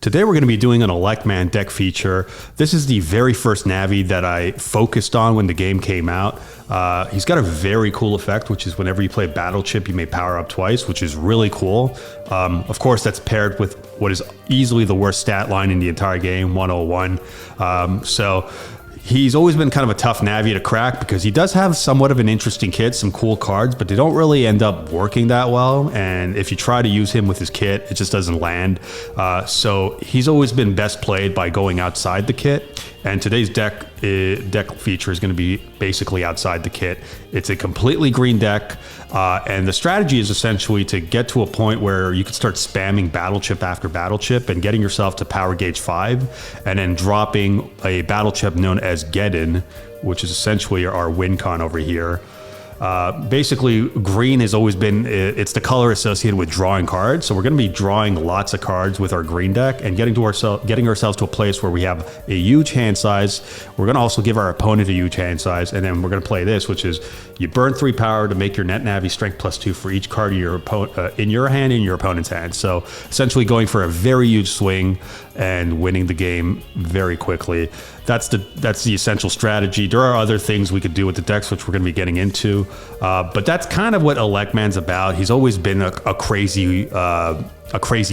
Today we're going to be doing an ElecMan deck feature. This is the very first Navi that I focused on when the game came out. He's got a very cool effect, which is whenever you play Battle Chip, you may power up twice, which is really cool. Of course, that's paired with what is easily the worst stat line in the entire game, 101. So he's always been kind of a tough Navi to crack because he does have somewhat of an interesting kit, some cool cards, but they don't really end up working that well. And if you try to use him with his kit, it just doesn't land. So he's always been best played by going outside the kit. And today's deck feature is going to be basically outside the kit. It's a completely green deck. And the strategy is essentially to get to a point where you can start spamming Battle Chip after Battle Chip and getting yourself to Power Gauge 5, and then dropping a Battle Chip known as Geddon, which is essentially our win con over here. Basically, green has always been, it's the color associated with drawing cards. So we're going to be drawing lots of cards with our green deck and getting ourselves to a place where we have a huge hand size. We're going to also give our opponent a huge hand size. And then we're going to play this, which is you burn 3 power to make your net Navi strength +2 for each card of your in your hand and your opponent's hand. So essentially going for a very huge swing and winning the game very quickly. That's the essential strategy. There are other things we could do with the decks, which we're going to be getting into. But that's kind of what ElecMan's about. He's always been a crazy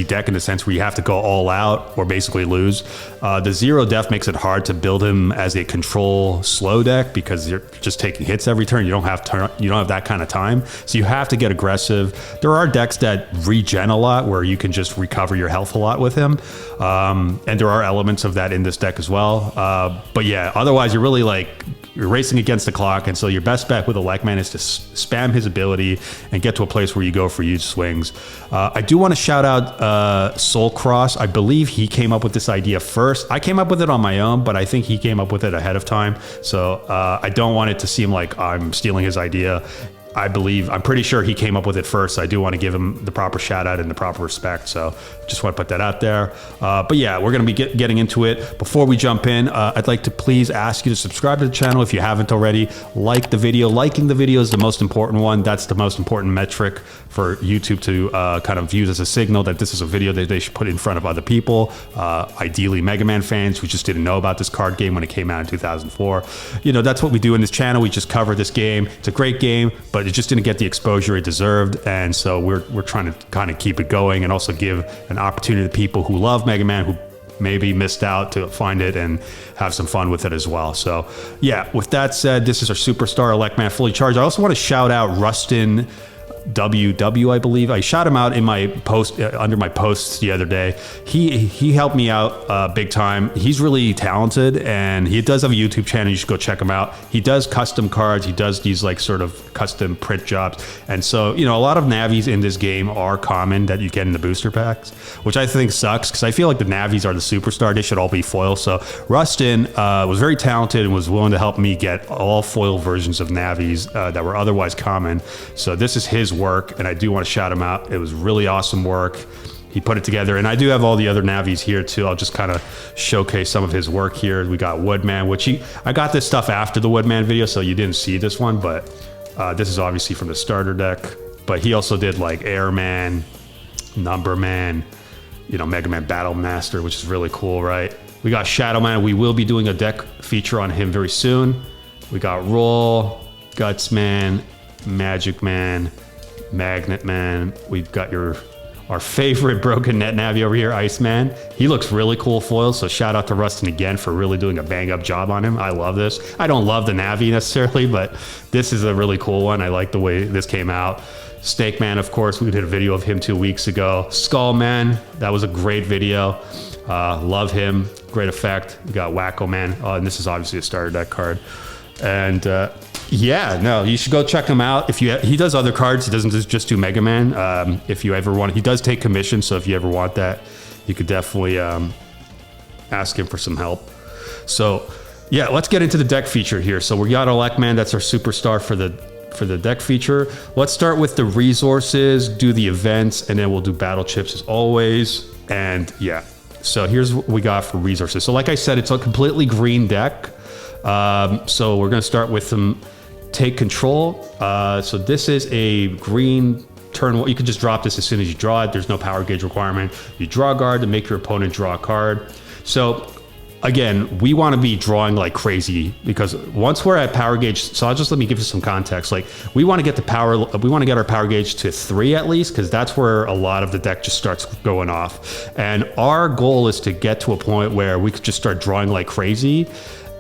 deck in the sense where you have to go all out or basically lose. The zero def makes it hard to build him as a control slow deck because you're just taking hits every turn. You don't have that kind of time, so you have to get aggressive. There are decks that regen a lot where you can just recover your health a lot with him, and there are elements of that in this deck as well. But yeah, otherwise you're really you're racing against the clock, and so your best bet with ElecMan is to spam his ability and get to a place where you go for huge swings. I do want to shout out Soul Cross. I believe he came up with this idea first. I came up with it on my own, but I think he came up with it ahead of time. So I don't want it to seem like I'm stealing his idea. I'm pretty sure he came up with it first. I do want to give him the proper shout out and the proper respect. So just want to put that out there. But yeah, we're going to be getting into it. Before we jump in, I'd like to please ask you to subscribe to the channel if you haven't already. Like the video. Liking the video is the most important one. That's the most important metric for YouTube to kind of use as a signal that this is a video that they should put in front of other people. Ideally MegaMan fans who just didn't know about this card game when it came out in 2004. You know, that's what we do in this channel. We just cover this game. It's a great game, but it just didn't get the exposure it deserved, and so we're trying to kind of keep it going and also give an opportunity to people who love MegaMan who maybe missed out to find it and have some fun with it as well. So yeah, with that said, this is our superstar ElecMan fully charged. I also want to shout out Rustin WW, I believe. I shot him out in my post under my posts the other day. He helped me out big time. He's really talented, and he does have a YouTube channel. You should go check him out. He does custom cards. He does these sort of custom print jobs, and so a lot of Navis in this game are common that you get in the booster packs, which I think sucks because I feel like the Navis are the superstar. They should all be foil. So Rustin was very talented and was willing to help me get all foil versions of Navis that were otherwise common. So this is his work, and I do want to shout him out. It was really awesome work. He put it together, and I do have all the other Navis here too. I'll just kind of showcase some of his work here. We got Woodman, which I got this stuff after the Woodman video, so you didn't see this one, but this is obviously from the starter deck. But he also did Airman, Numberman, MegaMan Battle Master, which is really cool, right? We got Shadowman. We will be doing a deck feature on him very soon. We got Roll, Gutsman, Magic Man, Magnet Man. We've got our favorite broken net Navi over here, Iceman. He looks really cool foil, so shout out to Rustin again for really doing a bang up job on him. I love this. I don't love the Navi necessarily, but this is a really cool one. I like the way this came out. Snake Man, of course, we did a video of him 2 weeks ago. Skull Man, that was a great video. Love him, great effect. We got Wacko Man, and this is obviously a starter deck card. And yeah, no, you should go check him out. He does other cards. He doesn't just do MegaMan. If you ever want, he does take commission. So if you ever want that, you could definitely ask him for some help. So yeah, let's get into the deck feature here. So we got ElecMan. That's our superstar for the deck feature. Let's start with the resources, do the events, and then we'll do battle chips as always. And yeah, so here's what we got for resources. So like I said, it's a completely green deck. So we're going to start with some take control. So this is a green turn one, you can just drop this as soon as you draw it. There's no power gauge requirement. You draw a card to make your opponent draw a card. So again, we want to be drawing like crazy because once we're at power gauge, so let me give you some context. Like we want to get our power gauge to 3 at least, because that's where a lot of the deck just starts going off. And our goal is to get to a point where we could just start drawing like crazy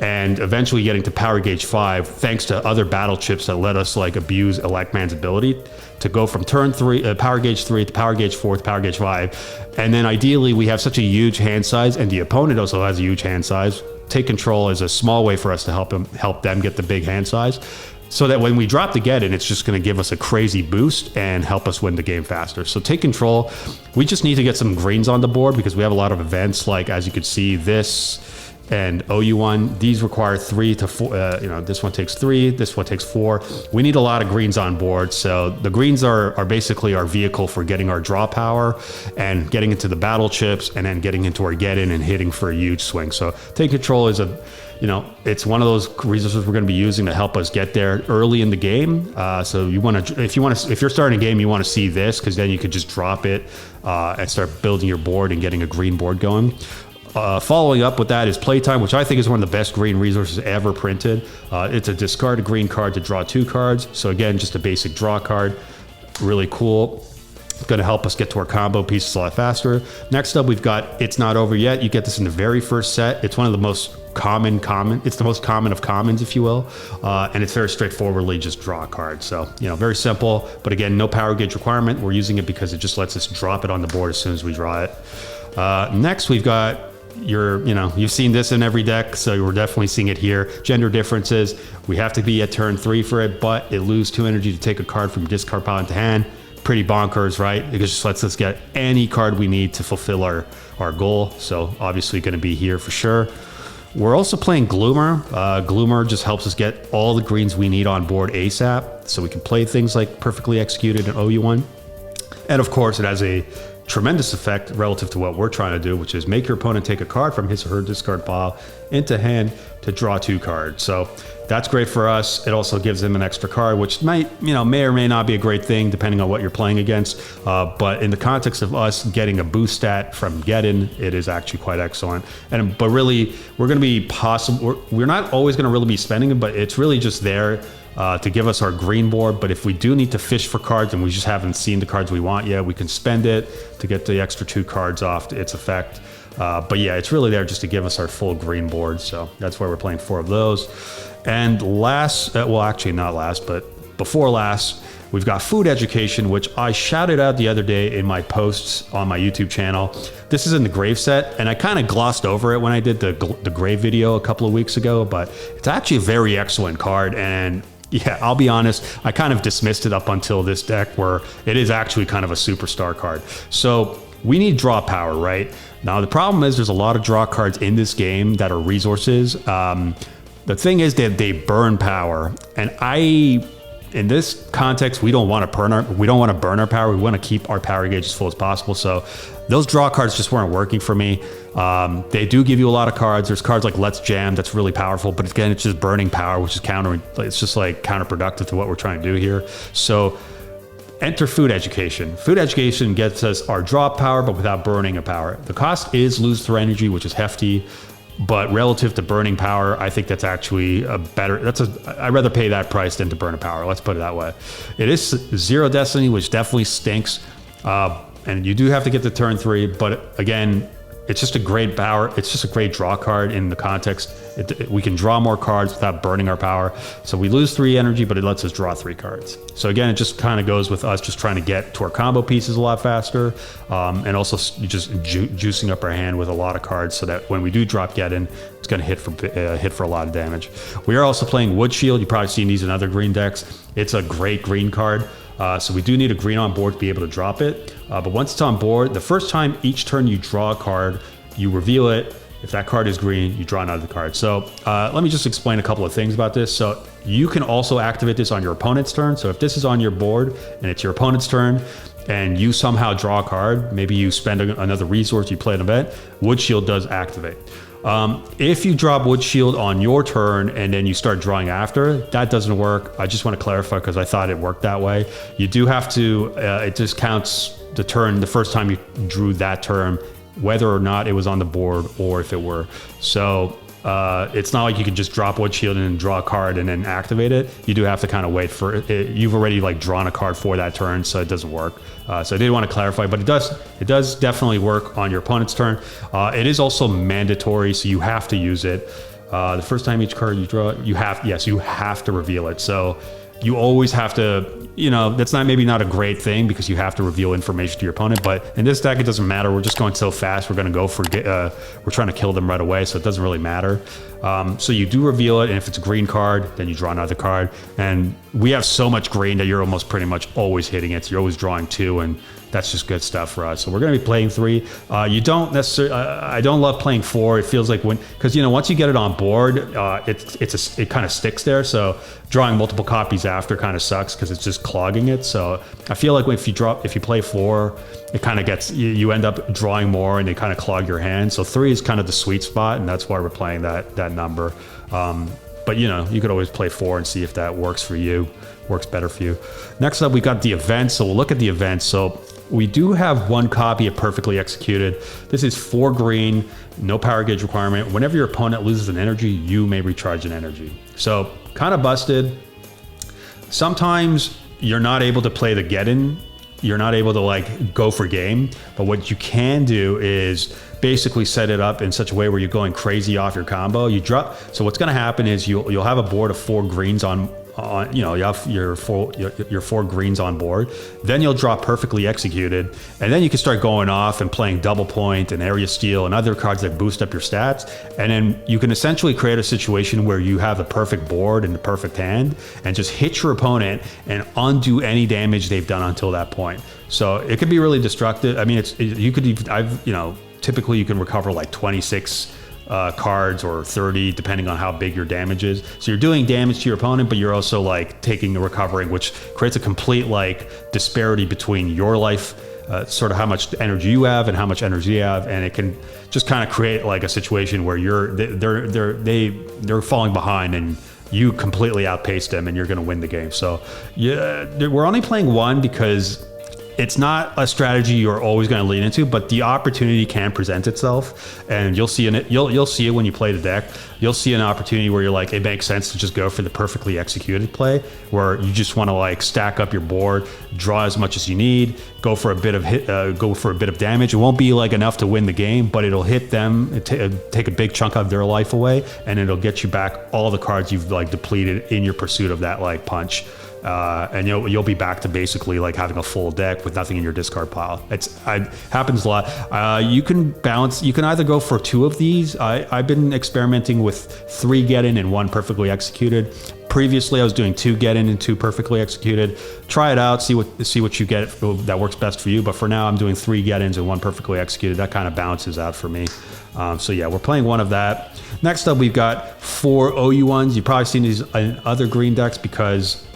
and eventually getting to power gauge 5, thanks to other battle chips that let us like abuse ElecMan's ability to go from turn 3, power gauge 3 to power gauge 4 to power gauge 5. And then ideally we have such a huge hand size, and the opponent also has a huge hand size. Take control is a small way for us to help them get the big hand size, so that when we drop the get in, it's just going to give us a crazy boost and help us win the game faster. So take control. We just need to get some greens on the board because we have a lot of events, like as you can see, this and OU1, these require 3 to 4, this one takes 3, this one takes 4. We need a lot of greens on board. So the greens are basically our vehicle for getting our draw power and getting into the battle chips, and then getting into our get in and hitting for a huge swing. So take control is it's one of those resources we're going to be using to help us get there early in the game. So if you're starting a game, you want to see this, because then you could just drop it and start building your board and getting a green board going. Following up with that is Playtime, which I think is one of the best green resources ever printed. It's a discard a green card to draw 2 cards. So again, just a basic draw card. Really cool. Going to help us get to our combo pieces a lot faster. Next up, we've got It's Not Over Yet. You get this in the very first set. It's one of the most common. It's the most common of commons, if you will. And it's very straightforwardly just draw a card. So, very simple. But again, no power gauge requirement. We're using it because it just lets us drop it on the board as soon as we draw it. Next, we've got you've seen this in every deck, so we're definitely seeing it here. Gender differences. We have to be at turn 3 for it, but it loses 2 energy to take a card from discard pile into hand. Pretty bonkers, right? It just lets us get any card we need to fulfill our goal. So obviously going to be here for sure. We're also playing Gloomer. Gloomer just helps us get all the greens we need on board ASAP, so we can play things like Perfectly Executed and OU1. And of course, it has a tremendous effect relative to what we're trying to do, which is make your opponent take a card from his or her discard pile into hand to draw 2 cards. So that's great for us. It also gives them an extra card, which may or may not be a great thing depending on what you're playing against. But in the context of us getting a boost stat from Get-In, it is actually quite excellent. But really, we're going to be we're not always going to really be spending it, but it's really just there to give us our green board. But if we do need to fish for cards and we just haven't seen the cards we want yet, we can spend it to get the extra 2 cards off its effect. But yeah, it's really there just to give us our full green board. So that's why we're playing 4 of those. And last, well, actually not last, but before last, we've got Food Education, which I shouted out the other day in my posts on my YouTube channel. This is in the Grave set, and I kind of glossed over it when I did the Grave video a couple of weeks ago, but it's actually a very excellent card. And yeah, I'll be honest, I kind of dismissed it up until this deck, where it is actually kind of a superstar card. So we need draw power, right? Now, the problem is there's a lot of draw cards in this game that are resources. The thing is that they burn power, and in this context, we don't want to burn our power. We want to keep our power gauge as full as possible. So those draw cards just weren't working for me. They do give you a lot of cards. There's cards like Let's Jam that's really powerful, but again, it's just burning power, which is it's just like counterproductive to what we're trying to do here. So enter Food Education. Food Education gets us our draw power, but without burning a power. The cost is lose 3 energy, which is hefty. But relative to burning power, I think that's actually I'd rather pay that price than to burn a power. Let's put it that way. It is 0 Destiny, which definitely stinks. And you do have to get to turn 3, but again, it's just a great power. It's just a great draw card in the context. We can draw more cards without burning our power. So we lose 3 energy, but it lets us draw 3 cards. So again, it just kind of goes with us just trying to get to our combo pieces a lot faster, and also just juicing up our hand with a lot of cards so that when we do drop Get-In, it's going to hit for a lot of damage. We are also playing Wood Shield. You've probably seen these in other green decks. It's a great green card. So we do need a green on board to be able to drop it. But once it's on board, the first time each turn you draw a card, you reveal it. If that card is green, you draw another card. So let me just explain a couple of things about this. So you can also activate this on your opponent's turn. So if this is on your board and it's your opponent's turn and you somehow draw a card, maybe you spend another resource, you play an event, Wood Shield does activate. If you drop Wood Shield on your turn and then you start drawing after, that doesn't work. I just want to clarify because I thought it worked that way. You do have to, it just counts the turn, the first time you drew that turn, whether or not it was on the board or if it were. So it's not like you can just drop Wood Shield and draw a card and then activate it. You do have to kind of wait for it. You've already like drawn a card for that turn, so it doesn't work. So I did want to clarify, but it does definitely work on your opponent's turn. It is also mandatory, so you have to use it. The first time each card you draw, you have to reveal it. So you always have to, you know, that's maybe not a great thing because you have to reveal information to your opponent, but in this deck, it doesn't matter. We're just going so fast. We're going to go for, we're trying to kill them right away, so it doesn't really matter. So you do reveal it, and if it's a green card, then you draw another card. And we have so much green that you're almost pretty much always hitting it. So you're always drawing 2, and that's just good stuff for us. So we're going to be playing 3. You don't necessarily, I don't love playing 4. It feels like because, you know, once you get it on board, it kind of sticks there. So drawing multiple copies after kind of sucks because it's just clogging it. So I feel like if you play 4, it kind of gets, you end up drawing more and they kind of clog your hand. So 3 is kind of the sweet spot, and that's why we're playing that number. But you know, you could always play 4 and see if that works for you, works better for you. Next up, we got the events. So we'll look at the events. So we do have 1 copy of Perfectly Executed. This is 4 green, no power gauge requirement. Whenever your opponent loses an energy, you may recharge an energy. So kind of busted. Sometimes you're not able to play the get-in. You're not able to like go for game. But what you can do is basically set it up in such a way where you're going crazy off your combo. You drop. So what's going to happen is you'll have a board of 4 greens on, you know, you have your 4 greens on board. Then you'll draw Perfectly Executed, and then you can start going off and playing Double Point and Area Steal and other cards that boost up your stats. And then you can essentially create a situation where you have the perfect board and the perfect hand, and just hit your opponent and undo any damage they've done until that point. So it could be really destructive. I mean, you could even, you know, typically you can recover like 26 cards or 30 depending on how big your damage is. So you're doing damage to your opponent, but you're also like taking the recovering, which creates a complete like disparity between your life, sort of how much energy you have and how much energy you have, and it can just kind of create like a situation where they're falling behind and you completely outpace them and you're going to win the game. So yeah, we're only playing 1 because it's not a strategy you're always going to lean into, but the opportunity can present itself, and you'll see you'll see it when you play the deck. You'll see an opportunity where you're like, it makes sense to just go for the Perfectly Executed play, where you just want to like stack up your board, draw as much as you need, go for a bit of damage. It won't be like enough to win the game, but it'll hit them, take a big chunk of their life away, and it'll get you back all the cards you've like depleted in your pursuit of that like punch. And you'll be back to basically like having a full deck with nothing in your discard pile. It happens a lot. You can balance. You can either go for 2 of these. I've been experimenting with 3 get-in and 1 Perfectly Executed. Previously, I was doing 2 get-in and 2 Perfectly Executed. Try it out. See what you get that works best for you. But for now, I'm doing 3 get-ins and 1 Perfectly Executed. That kind of balances out for me. So yeah, we're playing 1 of that. Next up, we've got 4 OU1s. You've probably seen these in other green decks because,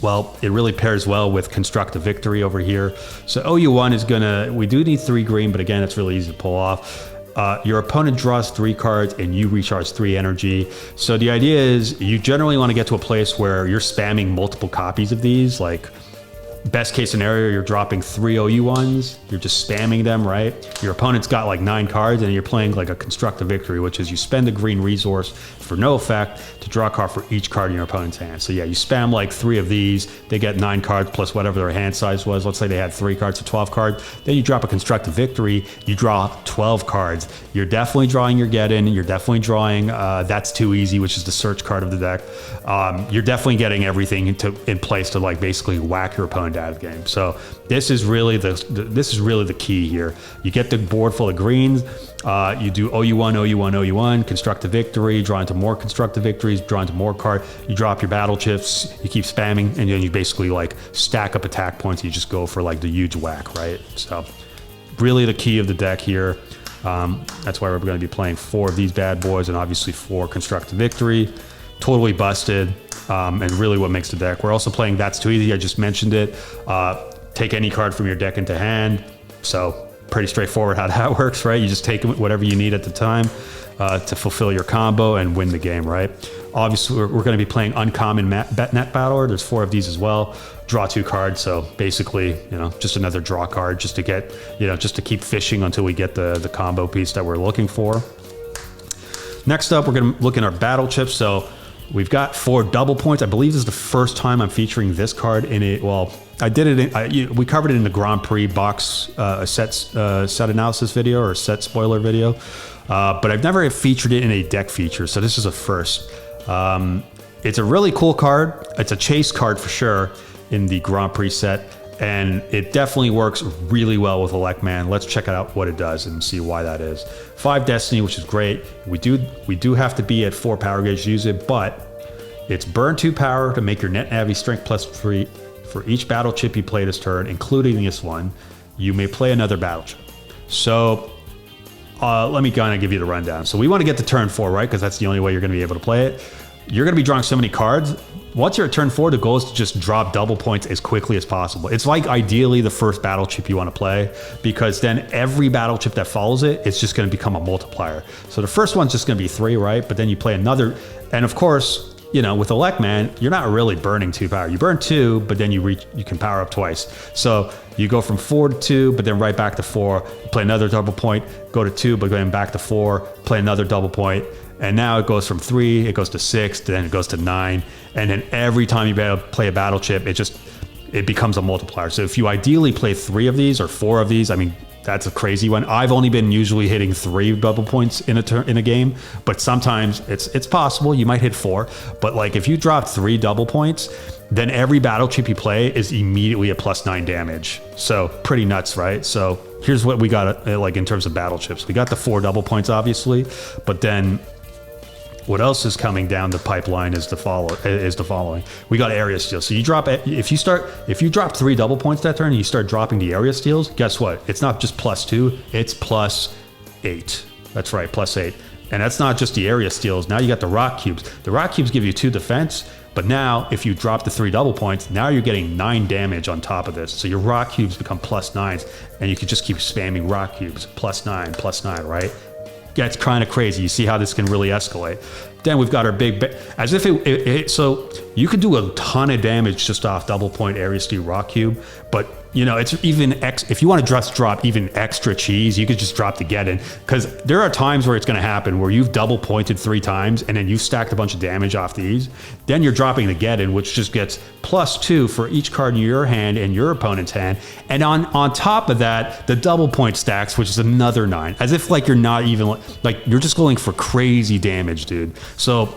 well, it really pairs well with Constructive Victory over here. So OU1 is we do need 3 green, but again, it's really easy to pull off. Your opponent draws 3 cards and you recharge 3 energy. So the idea is you generally want to get to a place where you're spamming multiple copies of these. Like best case scenario, you're dropping 3 OU1s. You're just spamming them, right? Your opponent's got like 9 cards and you're playing like a Constructive Victory, which is you spend a green resource for no effect to draw a card for each card in your opponent's hand. So yeah, you spam like 3 of these, they get 9 cards plus whatever their hand size was. Let's say they had 3 cards, so 12 cards. Then you drop a Constructive Victory, you draw 12 cards. You're definitely drawing your get-in, you're definitely drawing That's Too Easy, which is the search card of the deck. You're definitely getting everything in place to like basically whack your opponent out of the game. So this is really the key here. You get the board full of greens, you do OU1, OU1, OU1, Constructive Victory, draw into more Constructive Victories, draw into more card, you drop your battle chips, you keep spamming, and then you basically like stack up attack points, you just go for like the huge whack, right? So really the key of the deck here. That's why we're going to be playing 4 of these bad boys and obviously 4 Constructive Victory. Totally busted, and really what makes the deck. We're also playing That's Too Easy, I just mentioned it. Take any card from your deck into hand. So pretty straightforward how that works, right? You just take whatever you need at the time to fulfill your combo and win the game, right? Obviously, we're going to be playing uncommon net battler. There's 4 of these as well. Draw 2 cards, so basically, just another draw card, just to get, just to keep fishing until we get the combo piece that we're looking for. Next up, we're going to look in our battle chips. So we've got 4 double points. I believe this is the first time I'm featuring this card in it. Well, I did it. We covered it in the Grand Prix box set analysis video or set spoiler video, but I've never featured it in a deck feature. So this is a first. It's a really cool card. It's a chase card for sure in the Grand Prix set, and it definitely works really well with ElecMan. Let's check out what it does and see why that is. 5 Destiny, which is great. We do have to be at 4 power gauge to use it, but it's burn 2 power to make your net Navi strength +3 for each battle chip you play this turn, including this one. You may play another battle chip. So let me kind of give you the rundown. So we want to get to turn 4, right? Because that's the only way you're going to be able to play it. You're going to be drawing so many cards. Once you're at turn 4, the goal is to just drop double points as quickly as possible. It's like ideally the first battle chip you want to play, because then every battle chip that follows it, it's just going to become a multiplier. So the first one's just going to be 3, right? But then you play another, and of course, with ElecMan, you're not really burning 2 power. You burn 2, but then you can power up twice. So you go from 4 to 2, but then right back to 4, play another double point, go to 2, but then back to 4, play another double point. And now it goes from 3, it goes to 6, then it goes to 9. And then every time you play a battle chip, it becomes a multiplier. So if you ideally play 3 of these or 4 of these, I mean, that's a crazy one. I've only been usually hitting 3 double points in a game, but sometimes it's possible you might hit 4. But like if you drop 3 double points, then every battle chip you play is immediately a +9 damage. So pretty nuts, right? So here's what we got like in terms of battle chips. We got the 4 double points, obviously, but then what else is coming down the pipeline is the following. We got area steals. So you drop, if you drop 3 double points that turn and you start dropping the area steals, guess what? It's not just +2, it's +8. That's right, +8. And that's not just the area steals. Now you got the rock cubes. The rock cubes give you 2 defense, but now if you drop the 3 double points, now you're getting 9 damage on top of this. So your rock cubes become +9s, and you can just keep spamming rock cubes, +9, +9, right? Gets kind of crazy. You see how this can really escalate. Then we've got our big, as if so you could do a ton of damage just off double point area steal rock cube, but it's even if you want to just drop even extra cheese, you could just drop the get in, because there are times where it's going to happen where you've double pointed 3 times and then you've stacked a bunch of damage off these. Then you're dropping the get in, which just gets +2 for each card in your hand and your opponent's hand. And on top of that, the double point stacks, which is another 9, as if like you're not even like you're just going for crazy damage, dude. So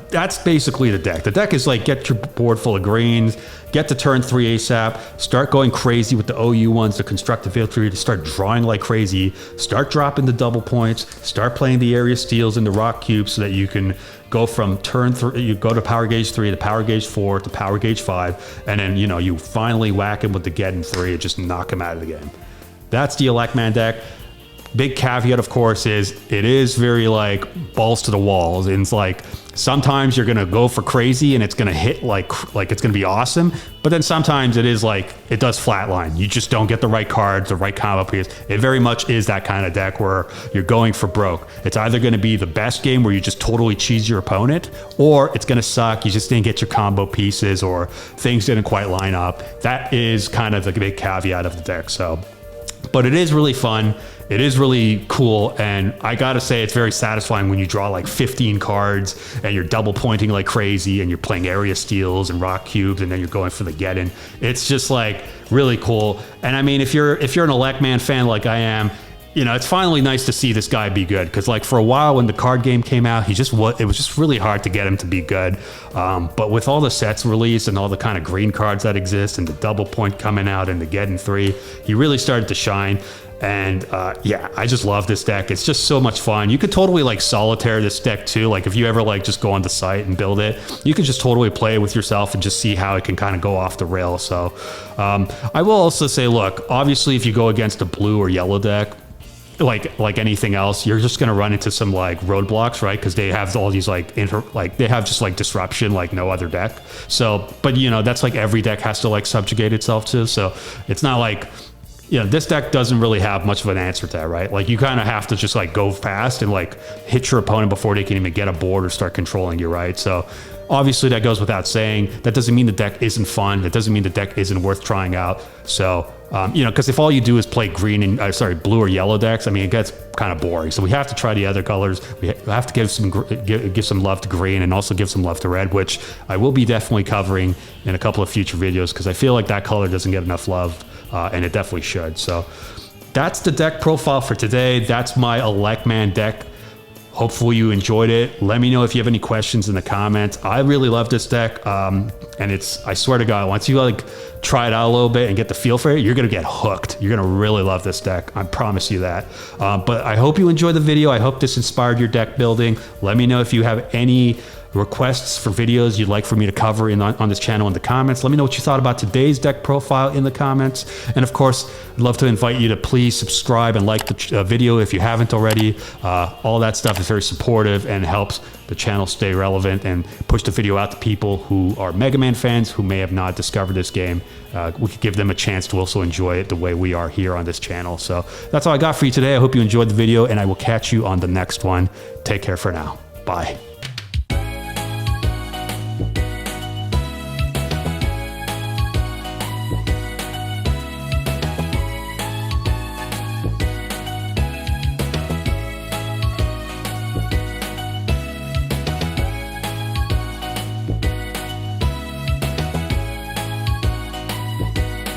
that's basically the deck. The deck is like, get your board full of greens, get to turn 3 ASAP, start going crazy with the OU ones, the constructive victory, to start drawing like crazy, start dropping the double points, start playing the area steals and the rock cubes so that you can go from turn 3, you go to power gauge 3 to power gauge 4 to power gauge 5, and then you finally whack him with the get in 3 and just knock him out of the game. That's the ElecMan deck. Big caveat, of course, is it is very like balls to the walls. And it's like sometimes you're gonna go for crazy and it's gonna hit like it's gonna be awesome, but then sometimes it is like it does flatline. You just don't get the right cards, the right combo piece. It very much is that kind of deck where you're going for broke. It's either gonna be the best game where you just totally cheese your opponent, or it's gonna suck. You just didn't get your combo pieces or things didn't quite line up. That is kind of the big caveat of the deck. So, but it is really fun. It is really cool, and I gotta say it's very satisfying when you draw like 15 cards and you're double pointing like crazy and you're playing area steals and rock cubes and then you're going for the get-in. It's just like really cool. And I mean, if you're an ElecMan fan like I am, it's finally nice to see this guy be good, because like for a while when the card game came out, it was just really hard to get him to be good. But with all the sets released and all the kind of green cards that exist and the double point coming out and the get in 3, he really started to shine. And yeah, I just love this deck. It's just so much fun. You could totally like solitaire this deck too. Like if you ever like just go on the site and build it, you can just totally play it with yourself and just see how it can kind of go off the rails. So I will also say, look, obviously if you go against a blue or yellow deck, like anything else, you're just gonna run into some like roadblocks, right? Because they have all these they have just like disruption like no other deck. So, but that's like every deck has to like subjugate itself to. So it's not like you know, this deck doesn't really have much of an answer to that, right? Like, you kind of have to just like go fast and like hit your opponent before they can even get a board or start controlling you, right? So obviously that goes without saying. That doesn't mean the deck isn't fun. That doesn't mean the deck isn't worth trying out. So, you know, because if all you do is play green and blue or yellow decks, I mean, it gets kind of boring. So we have to try the other colors. We have to give some love to green and also give some love to red, which I will be definitely covering in a couple of future videos because I feel like that color doesn't get enough love. And it definitely should. So that's the deck profile for today. That's my ElecMan deck. Hopefully you enjoyed it. Let me know if you have any questions in the comments. I really love this deck. And I swear to God, once you like try it out a little bit and get the feel for it, you're going to get hooked. You're going to really love this deck. I promise you that. But I hope you enjoyed the video. I hope this inspired your deck building. Let me know if you have any requests for videos you'd like for me to cover on this channel in the comments. Let me know what you thought about today's deck profile in the comments. And of course, I'd love to invite you to please subscribe and like the video if you haven't already. All that stuff is very supportive and helps the channel stay relevant and push the video out to people who are Mega Man fans who may have not discovered this game. We could give them a chance to also enjoy it the way we are here on this channel. So that's all I got for you today. I hope you enjoyed the video and I will catch you on the next one. Take care for now. Bye.